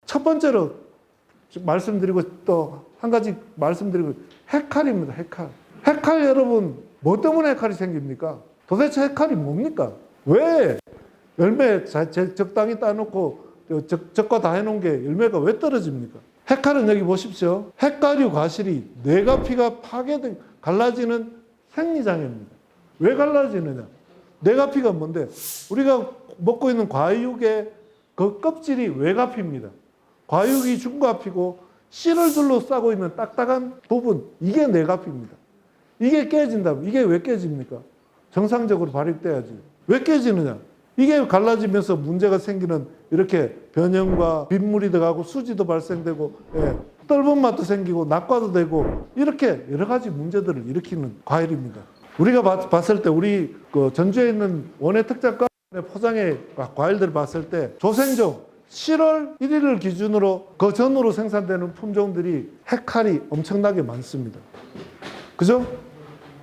첫 번째로 말씀드리고 또 한 가지 말씀드리고 해칼입니다. 해칼. 해칼 여러분 뭐 때문에 해칼이 생깁니까? 도대체 해칼이 뭡니까? 왜 열매 적당히 따놓고 적과 다 해놓은 게 열매가 왜 떨어집니까? 해칼은 여기 보십시오. 핵가류 과실이 뇌가 피가 파괴된 갈라지는 생리장애입니다. 왜 갈라지느냐? 뇌가 피가 뭔데? 우리가 먹고 있는 과육의 그 껍질이 외가피입니다. 과육이 중가피고 씨를 둘러싸고 있는 딱딱한 부분, 이게 뇌가피입니다. 이게 깨진다면 이게 왜 깨집니까? 정상적으로 발육돼야지. 왜 깨지느냐? 이게 갈라지면서 문제가 생기는 이렇게 변형과 빗물이 들어가고 수지도 발생되고 떫은 맛도 생기고 낙과도 되고 이렇게 여러 가지 문제들을 일으키는 과일입니다. 우리가 봤을 때 우리 그 전주에 있는 원예 특작과 포장의 과일들을 봤을 때 조생종 7월 1일을 기준으로 그 전후로 생산되는 품종들이 해칼이 엄청나게 많습니다. 그죠?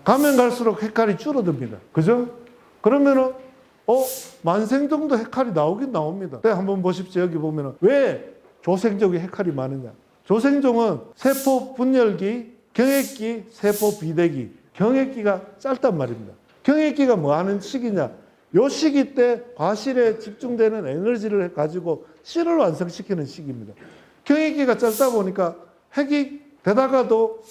가면 갈수록 해칼이 줄어듭니다. 그죠? 그러면은 만생종도 해칼이 나오긴 나옵니다. 한번 보십시오. 여기 보면은 왜 조생종이 해칼이 많으냐? 조생종은 세포 분열기, 경액기, 세포 비대기. 경액기가 짧단 말입니다. 경액기가 뭐 하는 시기냐? 요 시기 때 과실에 집중되는 에너지를 가지고 씨를 완성시키는 시기입니다. 경액기가 짧다 보니까 핵이 되다가도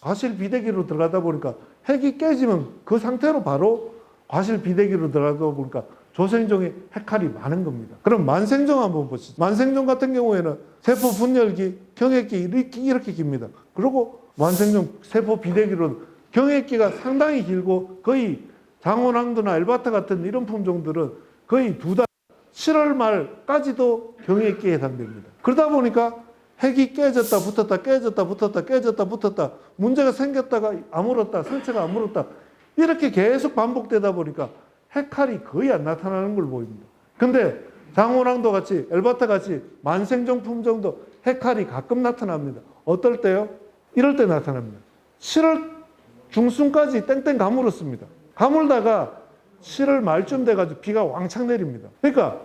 과실 비대기로 들어가다 보니까 핵이 깨지면 그 상태로 바로 과실 비대기로 들어가다 보니까 조생종의 해칼이 많은 겁니다. 그럼 만생종 한번 보시죠. 만생종 같은 경우에는 세포 분열기, 경액기 이렇게 깁니다. 그리고 만생종 세포 비대기로 경액기가 상당히 길고 거의 장원항도나 엘바타 같은 이런 품종들은 거의 2달, 7월 말까지도 경액기에 해당됩니다. 그러다 보니까 핵이 깨졌다 붙었다 깨졌다 붙었다 깨졌다 붙었다 문제가 생겼다가 아물었다 설체가 아물었다 이렇게 계속 반복되다 보니까 해칼이 거의 안 나타나는 걸 보입니다. 근데 장원항도 같이 엘바타 같이 만생종 품종도 해칼이 가끔 나타납니다. 어떨 때요? 이럴 때 나타납니다. 7월 중순까지 땡땡 가물었습니다. 가물다가 7월 말쯤 돼가지고 비가 왕창 내립니다. 그러니까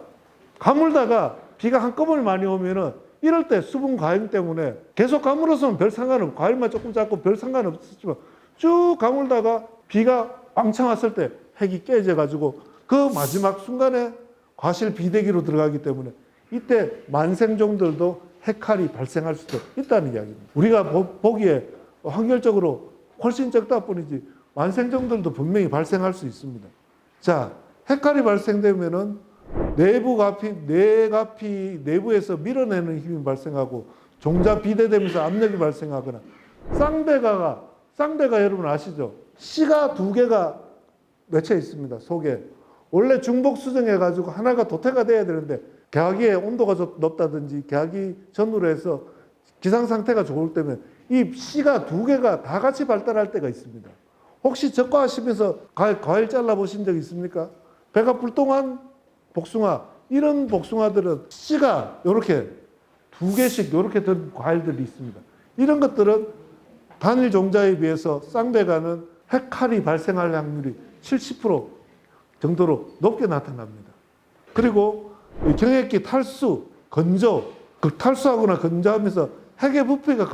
가물다가 비가 한꺼번에 많이 오면은 이럴 때 수분 과잉 때문에 계속 가물어서는 별 상관없고 과일만 조금 작고 별 상관없었지만 쭉 가물다가 비가 왕창 왔을 때 핵이 깨져가지고 그 마지막 순간에 과실 비대기로 들어가기 때문에 이때 만생종들도 해칼이 발생할 수도 있다는 이야기입니다. 우리가 보기에 확률적으로 훨씬 적다 뿐이지 만생종들도 분명히 발생할 수 있습니다. 자, 해칼이 발생되면은 뇌가피 내부에서 밀어내는 힘이 발생하고 종자 비대되면서 압력이 발생하거나 쌍배가 여러분 아시죠? 씨가 2개가 맺혀 있습니다. 속에. 원래 중복 수정해가지고 하나가 도태가 돼야 되는데 개화기의 온도가 높다든지 개화기 전후로 해서 기상 상태가 좋을 때면 이 씨가 2개가 다 같이 발달할 때가 있습니다. 혹시 적과하시면서 과일 잘라보신 적 있습니까? 배가 불똥한 복숭아, 이런 복숭아들은 씨가 이렇게 2개씩 이렇게 든 과일들이 있습니다. 이런 것들은 단일 종자에 비해서 쌍배가는 해칼이 발생할 확률이 70% 정도로 높게 나타납니다. 그리고 경액기 탈수, 건조, 탈수하거나 건조하면서 핵의 부피가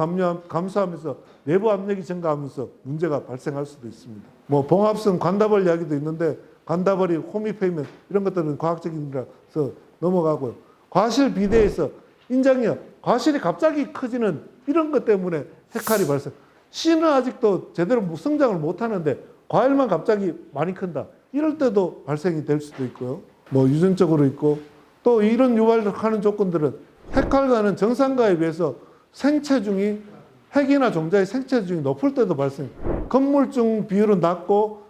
감소하면서 내부 압력이 증가하면서 문제가 발생할 수도 있습니다. 뭐 봉합성 관다벌 이야기도 있는데 관다벌이 홈이 패이면 이런 것들은 과학적인 거라서 넘어가고요. 과실 비대에서 인장이요. 과실이 갑자기 커지는 이런 것 때문에 해칼이 발생. 씨는 아직도 제대로 성장을 못하는데 과일만 갑자기 많이 큰다. 이럴 때도 발생이 될 수도 있고요. 뭐 유전적으로 있고 또 이런 유발하는 조건들은 해칼과는 정상가에 비해서 생체중이 핵이나 종자의 생체중이 높을 때도 발생. 건물중 비율은 낮고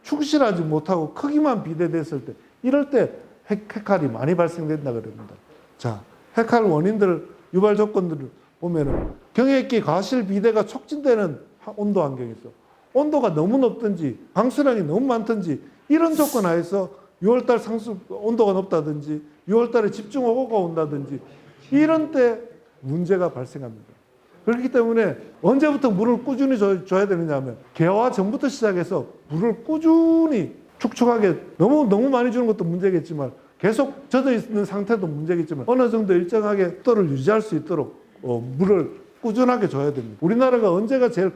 축실하지 못하고 크기만 비대됐을 때 이럴 때 해칼이 많이 발생된다 그럽니다. 자, 해칼 원인들 유발 조건들을 보면은 경액기 과실 비대가 촉진되는 온도 환경에서 온도가 너무 높든지 방수량이 너무 많든지 이런 조건 하에서 6월달 상수 온도가 높다든지 6월달에 집중호우가 온다든지 이런 때 문제가 발생합니다. 그렇기 때문에 언제부터 물을 꾸준히 줘야 되느냐 하면 개화 전부터 시작해서 물을 꾸준히 축축하게 너무 많이 주는 것도 문제겠지만 계속 젖어 있는 상태도 문제겠지만 어느 정도 일정하게 습도를 유지할 수 있도록 물을 꾸준하게 줘야 됩니다. 우리나라가 언제가 제일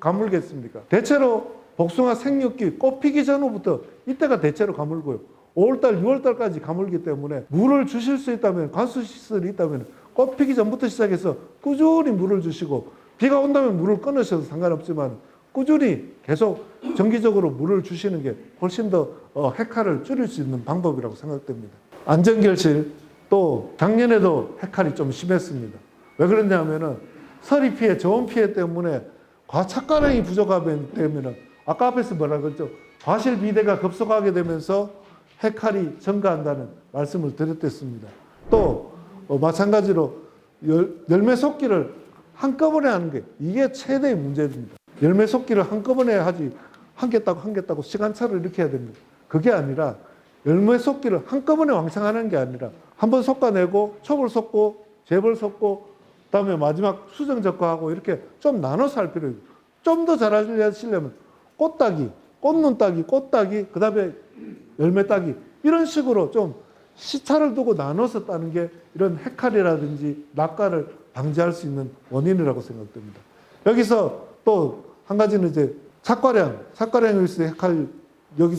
가물겠습니까? 대체로 복숭아 생육기 꽃 피기 전후부터 이때가 대체로 가물고요. 5월달, 6월달까지 가물기 때문에 물을 주실 수 있다면, 관수시설이 있다면 꽃 피기 전부터 시작해서 꾸준히 물을 주시고, 비가 온다면 물을 끊으셔도 상관없지만 꾸준히 계속 정기적으로 물을 주시는 게 훨씬 더 해칼을 줄일 수 있는 방법이라고 생각됩니다. 안전결실, 또 작년에도 해칼이 좀 심했습니다. 왜 그러냐면은 서리 피해, 저온 피해 때문에 착가량이 부족하면 아까 앞에서 뭐라 그랬죠? 과실 비대가 급속하게 되면서 해칼이 증가한다는 말씀을 드렸댔습니다. 또 마찬가지로 열매 속기를 한꺼번에 하는 게 이게 최대의 문제입니다. 열매 속기를 한꺼번에 하지 한 개 따고 시간차를 이렇게 해야 됩니다. 그게 아니라 열매 속기를 한꺼번에 왕창하는 게 아니라 한번 솎아내고 촉을 솎고 재벌 솎고 그다음에 마지막 수정 적과하고 이렇게 좀 나눠서 할 필요가 있어요. 좀 더 잘하시려면 꽃 따기, 꽃눈 따기, 꽃 따기, 그다음에 열매 따기 이런 식으로 좀 시차를 두고 나눠서 따는 게 이런 해칼이라든지 낙과를 방지할 수 있는 원인이라고 생각됩니다. 여기서 또 한 가지는 이제 착과량에 있어서 여기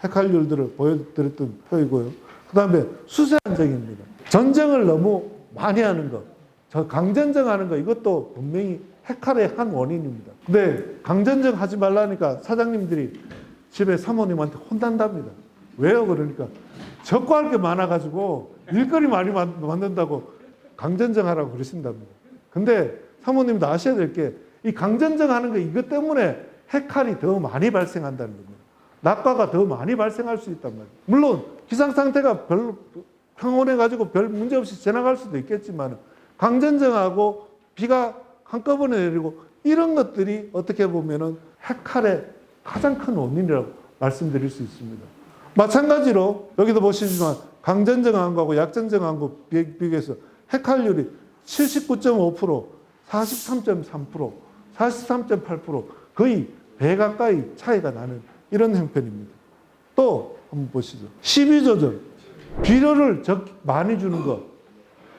해칼률들을 보여드렸던 표이고요. 그 다음에 수세 안정입니다. 전정을 너무 많이 하는 거, 강전정하는 거 이것도 분명히 해칼의 한 원인입니다. 근데 강전정 하지 말라니까 사장님들이 집에 사모님한테 혼난답니다. 왜요? 그러니까 적고할 게 많아가지고 일거리 많이 만든다고 강전정하라고 그러신답니다. 근데 사모님도 아셔야 될 게 이 강전정하는 거 이것 때문에 해칼이 더 많이 발생한다는 겁니다. 낙과가 더 많이 발생할 수 있단 말이에요. 물론 기상 상태가 별로 평온해가지고 별 문제 없이 지나갈 수도 있겠지만 강전정하고 비가 한꺼번에 내리고 이런 것들이 어떻게 보면은 해칼의 가장 큰 원인이라고 말씀드릴 수 있습니다. 마찬가지로 여기도 보시지만 강전정한 거하고 약전정한 거 비교해서 해칼률이 79.5%, 43.3%, 43.8% 거의 배 가까이 차이가 나는 이런 형편입니다. 또 한번 보시죠. 시비조절, 비료를 많이 주는 것.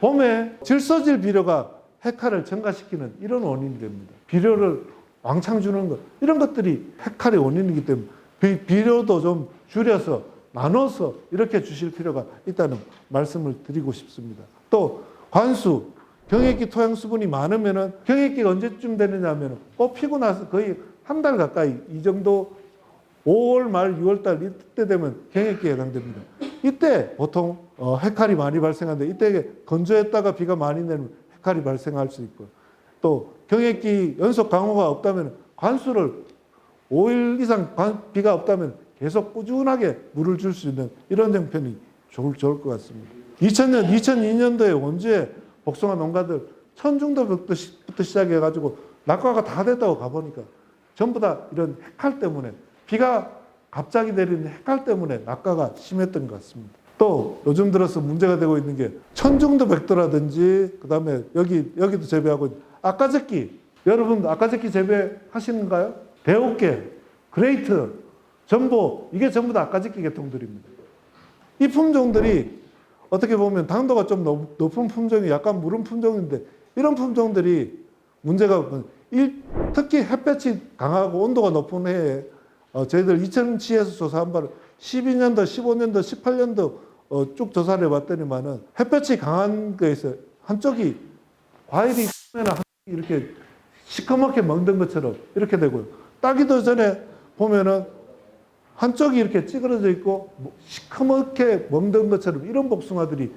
봄에 질소질 비료가 해칼을 증가시키는 이런 원인이 됩니다. 비료를 왕창 주는 것. 이런 것들이 해칼의 원인이기 때문에 비료도 좀 줄여서 나눠서 이렇게 주실 필요가 있다는 말씀을 드리고 싶습니다. 또 관수, 경액기 토양 수분이 많으면은 경액기가 언제쯤 되느냐 하면 꽃 피고 나서 거의 한 달 가까이 이 정도 5월 말 6월 달 이때 되면 경액기에 해당됩니다. 이때 보통 해칼이 많이 발생하는데 이때 건조했다가 비가 많이 내면 해칼이 발생할 수 있고 또 경액기 연속 강우가 없다면 관수를 5일 이상 비가 없다면 계속 꾸준하게 물을 줄 수 있는 이런 형편이 좋을 것 같습니다. 2002년도에 원주에 복숭아 농가들 천중도부터 시작해가지고 낙과가 다 됐다고 가보니까 전부 다 이런 해칼 때문에 비가 갑자기 내리는 해칼 때문에 낙과가 심했던 것 같습니다. 또 요즘 들어서 문제가 되고 있는 게 천중도 백도라든지 그 다음에 여기도 재배하고 있는 아까제끼. 여러분 아까제끼 재배하시는가요? 대옥계, 그레이트, 전보 이게 전부 다 아까제끼 계통들입니다. 이 품종들이 어떻게 보면 당도가 좀 높은 품종이 약간 무른 품종인데 이런 품종들이 문제가 특히 햇볕이 강하고 온도가 높은 해에 저희들 2007에서 조사한 바로 12년도, 15년도, 18년도 쭉 조사를 해봤더니만은 햇볕이 강한 거에서 한쪽이 과일이 이렇게 시커멓게 먹는 것처럼 이렇게 되고요. 따기도 전에 보면은 한쪽이 이렇게 찌그러져 있고 시커멓게 먹는 것처럼 이런 복숭아들이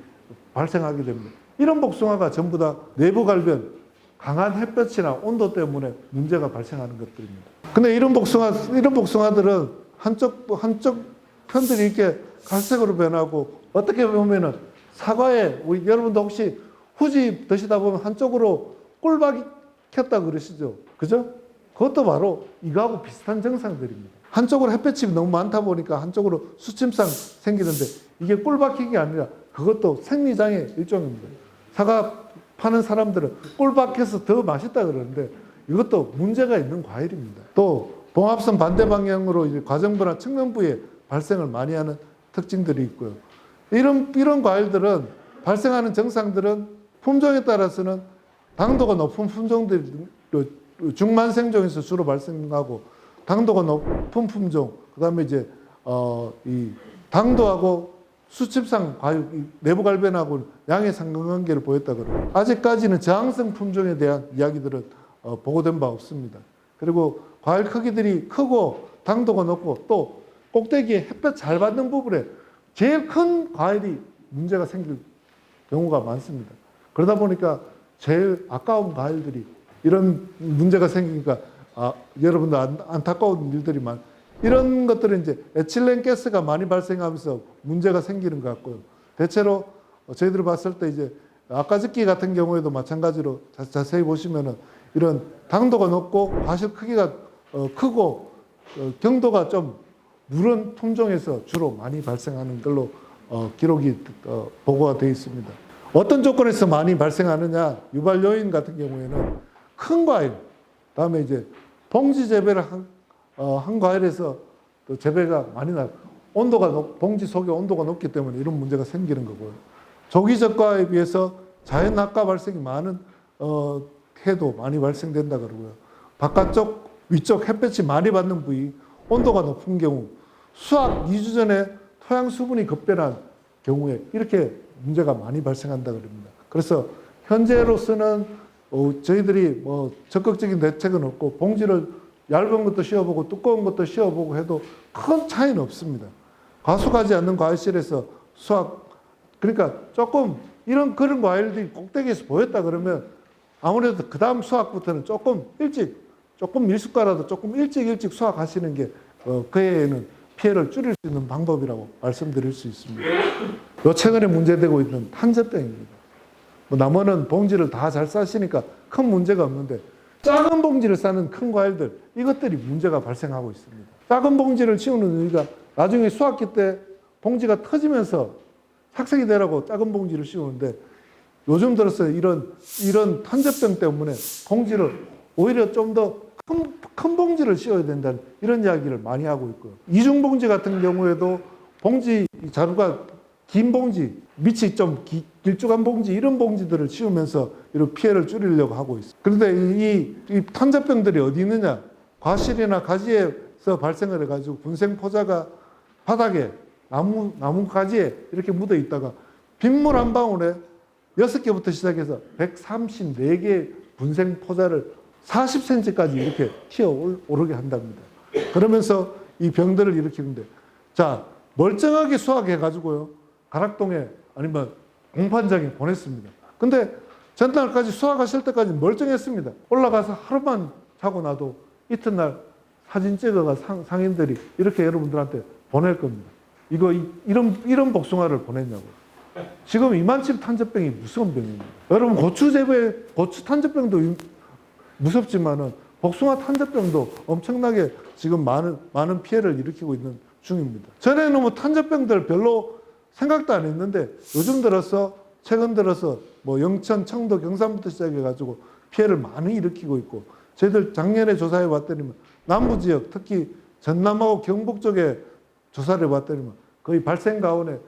발생하게 됩니다. 이런 복숭아가 전부 다 내부 갈변, 강한 햇볕이나 온도 때문에 문제가 발생하는 것들입니다. 근데 이런 복숭아들은 한쪽 편들이 이렇게 갈색으로 변하고 어떻게 보면은 사과에 우리 여러분도 혹시 후지 드시다 보면 한쪽으로 꿀박이 켰다 그러시죠? 그죠? 그것도 바로 이거하고 비슷한 증상들입니다. 한쪽으로 햇볕이 너무 많다 보니까 한쪽으로 수침상 생기는데 이게 꿀 박히기 아니라 그것도 생리장애 일종입니다. 사과 파는 사람들은 꿀 박혀서 더 맛있다 그러는데 이것도 문제가 있는 과일입니다. 또 봉합선 반대 방향으로 이제 과정부나 측면부에 발생을 많이 하는 특징들이 있고요. 이런 과일들은 발생하는 증상들은 품종에 따라서는 당도가 높은 품종들이 중만생종에서 주로 발생하고 당도가 높은 품종, 그다음에 이제 이 당도하고 수칩상 과육, 내부 갈변하고 양의 상관관계를 보였다 그러고 아직까지는 저항성 품종에 대한 이야기들은 보고된 바 없습니다. 그리고 과일 크기들이 크고 당도가 높고 또 꼭대기에 햇볕 잘 받는 부분에 제일 큰 과일이 문제가 생길 경우가 많습니다. 그러다 보니까 제일 아까운 과일들이 이런 문제가 생기니까 여러분들 안타까운 일들이 이런 것들은 이제 에틸렌 가스가 많이 발생하면서 문제가 생기는 것 같고요. 대체로 저희들이 봤을 때 이제 아까즈키 같은 경우에도 마찬가지로 자세히 보시면은 이런 당도가 높고 과실 크기가 크고 경도가 좀 누런 품종에서 주로 많이 발생하는 걸로 기록이 보고가 되어 있습니다. 어떤 조건에서 많이 발생하느냐? 유발 요인 같은 경우에는 큰 과일, 다음에 이제 봉지 재배를 한 과일에서 또 재배가 많이 봉지 속의 온도가 높기 때문에 이런 문제가 생기는 거고요. 조기적과에 비해서 자연 낙과 발생이 많은 해도 많이 발생된다 그러고요. 바깥쪽, 위쪽 햇볕이 많이 받는 부위, 온도가 높은 경우, 수확 2주 전에 토양 수분이 급변한 경우에 이렇게 문제가 많이 발생한다 그럽니다. 그래서 현재로서는 저희들이 뭐 적극적인 대책은 없고 봉지를 얇은 것도 씌워보고 두꺼운 것도 씌워보고 해도 큰 차이는 없습니다. 과수가지 않는 과일실에서 수확, 그러니까 조금 그런 과일들이 꼭대기에서 보였다 그러면 아무래도 그 다음 수확부터는 조금 밀수가라도 조금 일찍 수확하시는 게 그 해에는 피해를 줄일 수 있는 방법이라고 말씀드릴 수 있습니다. 요 최근에 문제되고 있는 탄저병입니다. 나머는 봉지를 다 잘 싸시니까 큰 문제가 없는데 작은 봉지를 싸는 큰 과일들, 이것들이 문제가 발생하고 있습니다. 작은 봉지를 씌우는 의미가 나중에 수확기 때 봉지가 터지면서 착색이 되라고 작은 봉지를 씌우는데 요즘 들어서 이런 탄저병 때문에 봉지를 오히려 좀 더 큰 봉지를 씌워야 된다는 이런 이야기를 많이 하고 있고요. 이중 봉지 같은 경우에도 봉지 자루가 긴 봉지, 밑이 좀 길쭉한 봉지, 이런 봉지들을 씌우면서 이런 피해를 줄이려고 하고 있습니다. 그런데 이 탄저병들이 어디 있느냐? 과실이나 가지에서 발생을 해가지고 분생 포자가 바닥에 나무 가지에 이렇게 묻어 있다가 빗물 한 방울에 6개부터 시작해서 134개의 분생 포자를 40cm까지 이렇게 튀어 오르게 한답니다. 그러면서 이 병들을 일으키는데, 자, 멀쩡하게 수확해가지고요, 가락동에 아니면 공판장에 보냈습니다. 근데 전날까지 수확하실 때까지 멀쩡했습니다. 올라가서 하루만 자고 나도 이튿날 사진 찍어가 상인들이 이렇게 여러분들한테 보낼 겁니다. 이런 복숭아를 보냈냐고. 지금 이만침 탄저병이 무서운 병입니다. 여러분 고추 탄저병도 무섭지만은 복숭아 탄저병도 엄청나게 지금 많은 피해를 일으키고 있는 중입니다. 전에는 뭐 탄저병들 별로 생각도 안 했는데 최근 들어서 뭐 영천, 청도, 경산부터 시작해가지고 피해를 많이 일으키고 있고, 저희들 작년에 조사해 봤더니 남부 지역, 특히 전남하고 경북 쪽에 조사를 해봤더니 거의 발생 가운데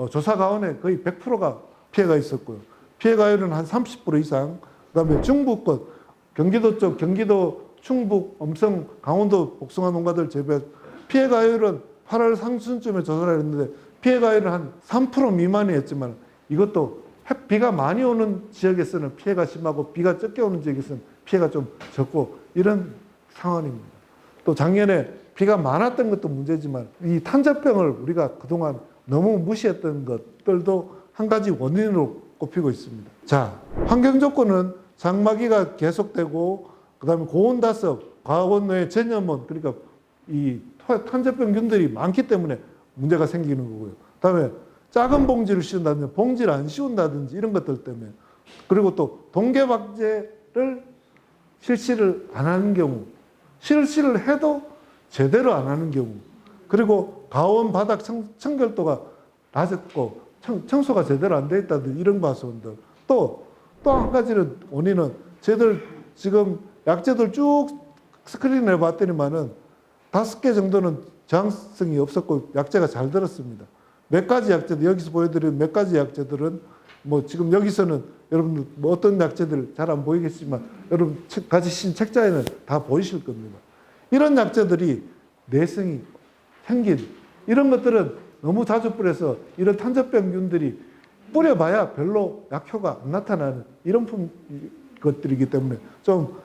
조사 가운데 거의 100%가 피해가 있었고요. 피해 가율은 한 30% 이상. 그다음에 중부권, 경기도 쪽, 경기도, 충북, 엄성, 강원도 복숭아 농가들 재배 피해 가율은 8월 상순쯤에 조사를 했는데 피해 가율은 한 3% 미만이었지만 이것도 비가 많이 오는 지역에서는 피해가 심하고 비가 적게 오는 지역에서는 피해가 좀 적고 이런 상황입니다. 또 작년에 비가 많았던 것도 문제지만 이 탄저병을 우리가 그동안 너무 무시했던 것들도 한 가지 원인으로 꼽히고 있습니다. 자, 환경 조건은 장마기가 계속되고 그다음에 고온다습, 과온의 전염원, 그러니까 이 탄저병균들이 많기 때문에 문제가 생기는 거고요. 그다음에 작은 봉지를 씌운다든지 봉지를 안 씌운다든지 이런 것들 때문에, 그리고 또 동계박제를 실시를 안 하는 경우, 실시를 해도 제대로 안 하는 경우, 그리고 가온 바닥 청결도가 낮았고 청소가 제대로 안 돼 있다든지 이런 과수원들, 또 한 가지는 원인은 저희들 지금 약재들 쭉 스크린을 해봤더니만은 5개 정도는 저항성이 없었고 약재가 잘 들었습니다. 몇 가지 약제들, 여기서 보여드린 몇 가지 약제들은 뭐 지금 여기서는 여러분들 뭐 어떤 약제들 잘 안 보이겠지만 여러분 가지신 책자에는 다 보이실 겁니다. 이런 약제들이 내성이 생긴 이런 것들은 너무 자주 뿌려서 이런 탄저병균들이 뿌려봐야 별로 약효가 안 나타나는 이런 것들이기 때문에 좀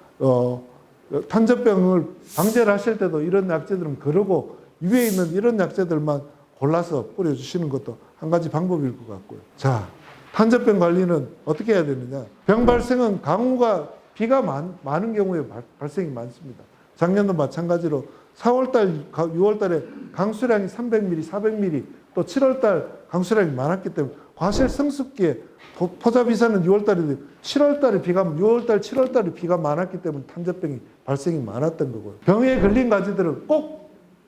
탄저병을 방제를 하실 때도 이런 약제들은 거르고 위에 있는 이런 약제들만 골라서 뿌려주시는 것도 한 가지 방법일 것 같고요. 자, 탄저병 관리는 어떻게 해야 되느냐. 병 발생은 강우가 비가 많은 경우에 발생이 많습니다. 작년도 마찬가지로 4월달, 6월달에 강수량이 300mm, 400mm 또 7월달 강수량이 많았기 때문에 과실 성습기에 포자비사는 6월달인데 7월달에 6월달, 7월달에 비가 많았기 때문에 탄저병이 발생이 많았던 거고요. 병에 걸린 가지들은 꼭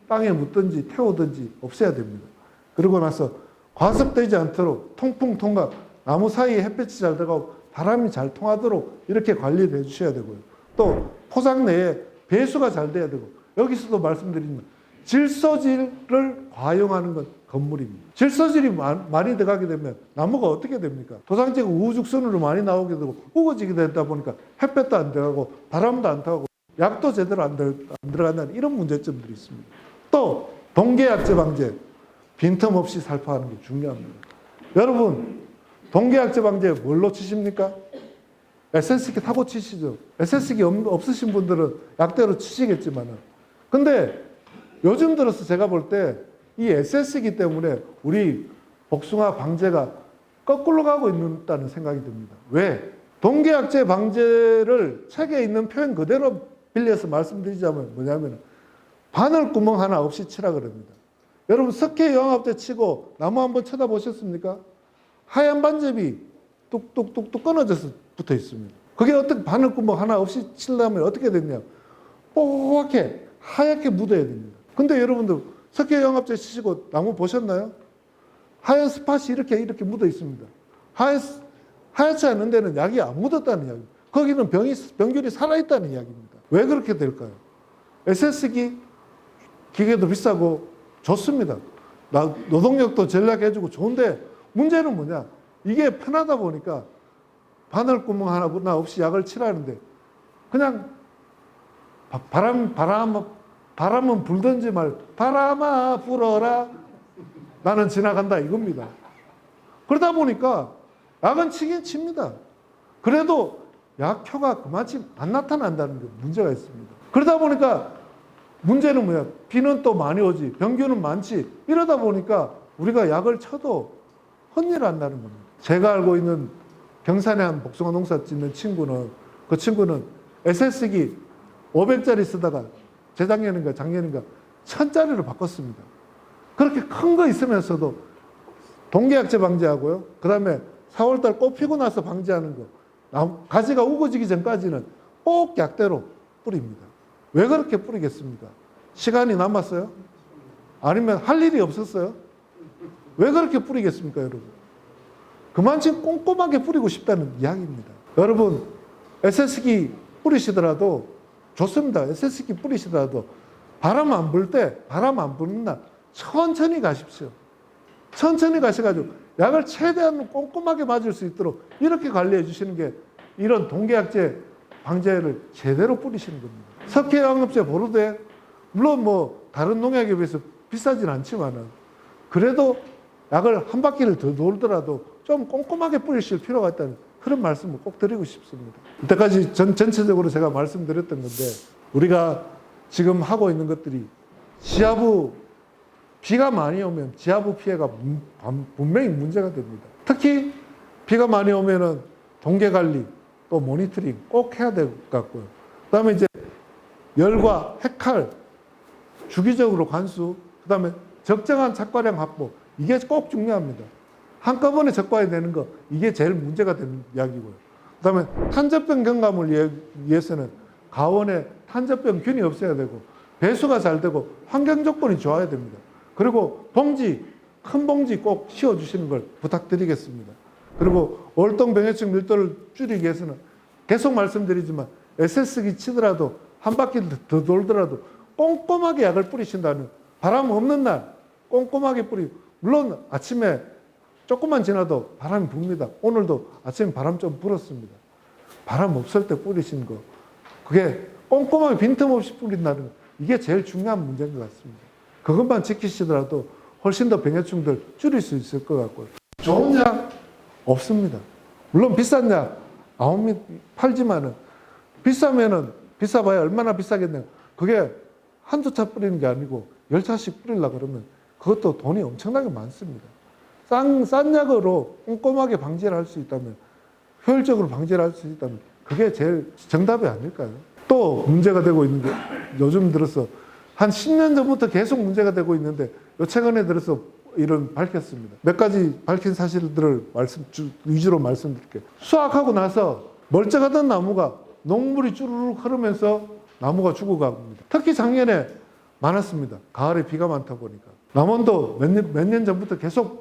땅에 묻든지 태우든지 없애야 됩니다. 그러고 나서 과습되지 않도록 통풍 통과, 나무 사이에 햇볕이 잘 들어가고 바람이 잘 통하도록 이렇게 관리를 해주셔야 되고요. 또 포장 내에 배수가 잘 돼야 되고 여기서도 말씀드리면 질소질을 과용하는 건 건물입니다. 질소질이 많이 들어가게 되면 나무가 어떻게 됩니까? 도장지가 우후죽순으로 많이 나오게 되고 우거지게 되다 보니까 햇볕도 안 들어가고 바람도 안 타고 약도 제대로 안 들어간다는 이런 문제점들이 있습니다. 또 동계약제 방제 빈틈없이 살포하는 게 중요합니다. 여러분 동계약제 방제 뭘로 치십니까? SS기 타고 치시죠. SS기 없으신 분들은 약대로 치시겠지만은. 근데 요즘 들어서 제가 볼 때 이 SS기 때문에 우리 복숭아 방제가 거꾸로 가고 있다는 생각이 듭니다. 왜? 동계약제 방제를 책에 있는 표현 그대로 빌려서 말씀드리자면 뭐냐면 바늘구멍 하나 없이 치라 그럽니다. 여러분 석회 영합제 치고 나무 한번 쳐다보셨습니까? 하얀 반접이 뚝뚝뚝뚝 끊어져서 붙어 있습니다. 그게 어떻게 바늘구멍 하나 없이 치려면 어떻게 됐냐? 뽀얗게 하얗게 묻어야 됩니다. 근데 여러분들 석회 영합제 치시고 나무 보셨나요? 하얀 스팟이 이렇게 묻어 있습니다. 하얗지 않은 데는 약이 안 묻었다는 이야기입니다. 거기는 병균이 살아있다는 이야기입니다. 왜 그렇게 될까요? SS기 기계도 비싸고 좋습니다. 노동력도 전략해주고 좋은데 문제는 뭐냐? 이게 편하다 보니까 바늘구멍 하나 없이 약을 칠하는데 그냥 바람은 불든지 바람아 불어라 나는 지나간다 이겁니다. 그러다 보니까 약은 치긴 칩니다. 그래도 약효가 그만큼 안 나타난다는 게 문제가 있습니다. 그러다 보니까 문제는 뭐야? 비는 또 많이 오지, 병균은 많지. 이러다 보니까 우리가 약을 쳐도 헛일 안 나는 겁니다. 제가 알고 있는 경산에 한 복숭아 농사 짓는 친구는 그 친구는 SS기 500짜리 쓰다가 재작년인가 작년인가 1000짜리로 바꿨습니다. 그렇게 큰 거 있으면서도 동계약제 방제하고요. 그 다음에 4월달 꽃 피고 나서 방제하는 거. 가지가 우거지기 전까지는 꼭 약대로 뿌립니다. 왜 그렇게 뿌리겠습니까? 시간이 남았어요? 아니면 할 일이 없었어요? 왜 그렇게 뿌리겠습니까, 여러분? 그만큼 꼼꼼하게 뿌리고 싶다는 이야기입니다. 여러분, SS기 뿌리시더라도 좋습니다. SS기 뿌리시더라도 바람 안 불 때, 바람 안 부는 날 천천히 가십시오. 천천히 가셔가지고 약을 최대한 꼼꼼하게 맞을 수 있도록 이렇게 관리해 주시는 게 이런 동계약제 방제를 제대로 뿌리시는 겁니다. 석회양업제 보르데 물론 뭐 다른 농약에 비해서 비싸진 않지만은 그래도 약을 한 바퀴를 더 돌더라도 좀 꼼꼼하게 뿌리실 필요가 있다는 그런 말씀을 꼭 드리고 싶습니다. 이때까지 전체적으로 제가 말씀드렸던 건데 우리가 지금 하고 있는 것들이 지하부 비가 많이 오면 지하부 피해가 분명히 문제가 됩니다. 특히 비가 많이 오면은 동계 관리 또 모니터링 꼭 해야 될 것 같고요. 그다음에 이제 열과 핵칼 주기적으로 관수, 그다음에 적정한 착과량 확보 이게 꼭 중요합니다. 한꺼번에 적과해야 되는 거 이게 제일 문제가 되는 이야기고요. 그다음에 탄저병 경감을 위해서는 가원에 탄저병균이 없어야 되고 배수가 잘 되고 환경 조건이 좋아야 됩니다. 그리고 봉지, 큰 봉지 꼭 씌워주시는 걸 부탁드리겠습니다. 그리고 월동병해충 밀도를 줄이기 위해서는 계속 말씀드리지만 SS기 치더라도 한 바퀴 더 돌더라도 꼼꼼하게 약을 뿌리신다는 바람 없는 날 꼼꼼하게 뿌리고 물론 아침에 조금만 지나도 바람이 붑니다. 오늘도 아침에 바람 좀 불었습니다. 바람 없을 때 뿌리신 거, 그게 꼼꼼하게 빈틈없이 뿌린다는 거, 이게 제일 중요한 문제인 것 같습니다. 그것만 지키시더라도 훨씬 더 병해충들 줄일 수 있을 것 같고요. 좋은 약 없습니다. 물론 비싼 약 팔지만은, 비싸면은 비싸봐야 얼마나 비싸겠네요. 그게 한두 차 뿌리는 게 아니고 10차씩 뿌리려고 그러면 그것도 돈이 엄청나게 많습니다. 싼 약으로 꼼꼼하게 방지를 할 수 있다면, 효율적으로 방지를 할 수 있다면 그게 제일 정답이 아닐까요? 또 문제가 되고 있는 게, 요즘 들어서 한 10년 전부터 계속 문제가 되고 있는데 최근에 들어서 이런 밝혔습니다. 몇 가지 밝힌 사실들을 위주로 말씀드릴게요. 수확하고 나서 멀쩡하던 나무가 녹물이 주르륵 흐르면서 나무가 죽어갑니다. 특히 작년에 많았습니다. 가을에 비가 많다 보니까. 남원도 몇 년 전부터 계속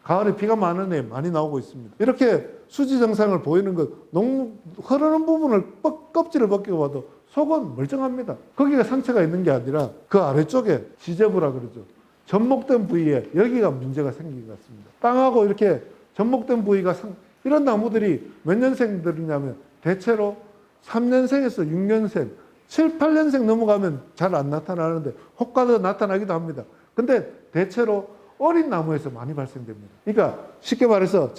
가을에 비가 많은 해 많이 나오고 있습니다. 이렇게 수지 증상을 보이는 것, 흐르는 부분을 껍질을 벗기고 봐도 속은 멀쩡합니다. 거기가 상처가 있는 게 아니라 그 아래쪽에 지저부라 그러죠. 접목된 부위에 여기가 문제가 생긴 것 같습니다. 땅하고 이렇게 접목된 부위가 이런 나무들이 몇 년생들이냐면 대체로 3년생에서 6년생, 7, 8년생 넘어가면 잘 안 나타나는데 혹가도 나타나기도 합니다. 근데 대체로 어린 나무에서 많이 발생됩니다. 그러니까 쉽게 말해서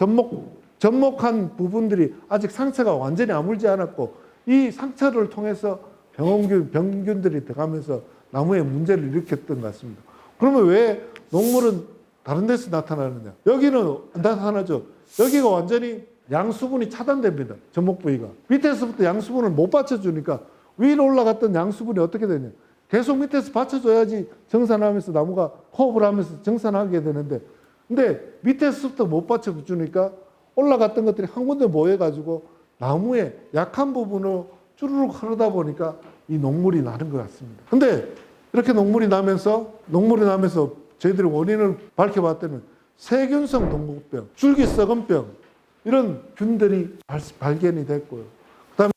접목한 부분들이 아직 상처가 완전히 아물지 않았고, 이 상처를 통해서 병균들이 들어가면서 나무에 문제를 일으켰던 것 같습니다. 그러면 왜 녹물은 다른 데서 나타나느냐? 여기는 안 나타나죠. 여기가 완전히 양수분이 차단됩니다. 접목 부위가. 밑에서부터 양수분을 못 받쳐주니까 위로 올라갔던 양수분이 어떻게 되냐? 계속 밑에서 받쳐줘야지 정산하면서 나무가 호흡을 하면서 정산하게 되는데, 근데 밑에서부터 못 받쳐주니까 올라갔던 것들이 한 군데 모여가지고 나무의 약한 부분으로 쭈르륵 흐르다 보니까 이 녹물이 나는 것 같습니다. 근데 이렇게 녹물이 나면서 저희들이 원인을 밝혀봤더니 세균성 동국병, 줄기 썩은병, 이런 균들이 발견이 됐고요. 그 다음에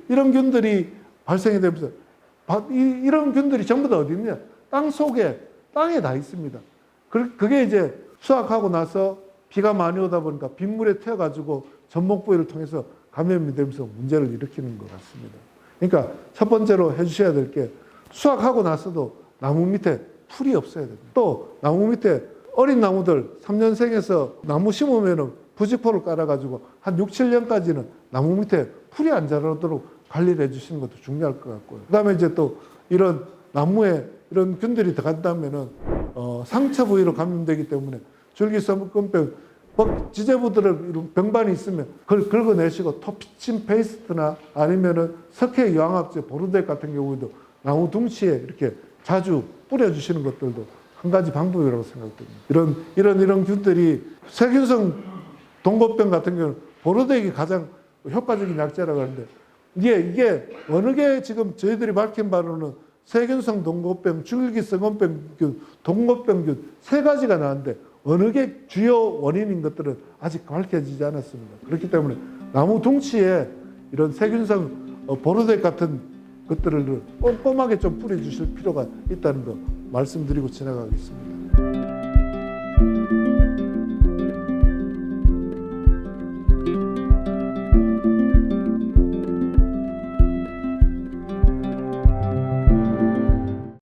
이런 균들이 발생이 되면서 이런 균들이 전부 다 어디 있냐? 땅에 다 있습니다. 그게 이제 수확하고 나서 비가 많이 오다 보니까 빗물에 튀어가지고 접목 부위를 통해서 감염이 되면서 문제를 일으키는 것 같습니다. 그러니까 첫 번째로 해주셔야 될 게, 수확하고 나서도 나무 밑에 풀이 없어야 됩니다. 또 나무 밑에 어린 나무들 3년생에서 나무 심으면 부직포를 깔아가지고 한 6, 7년까지는 나무 밑에 풀이 안 자라도록 관리를 해주시는 것도 중요할 것 같고요. 그 다음에 이제 또 이런 나무에 이런 균들이 들어간다면은 상처 부위로 감염되기 때문에 줄기세균병, 지저분들을 이런 병반이 있으면 그걸 긁어내시고 토피친 페이스트나 아니면은 석회 유황합제, 보르덱 같은 경우에도 나무 둥치에 이렇게 자주 뿌려주시는 것들도 한 가지 방법이라고 생각됩니다. 이런 균들이 세균성 동고병 같은 경우는 보르덱이 가장 효과적인 약제라고 하는데, 이게 어느 게 지금 저희들이 밝힌 바로는 세균성 동고병, 줄기세균병균, 동고병균 세 가지가 나왔는데 어느 게 주요 원인인 것들은 아직 밝혀지지 않았습니다. 그렇기 때문에 나무 둥치에 이런 세균성 보르덱 같은 것들을 꼼꼼하게 좀 뿌려주실 필요가 있다는 거 말씀드리고 지나가겠습니다.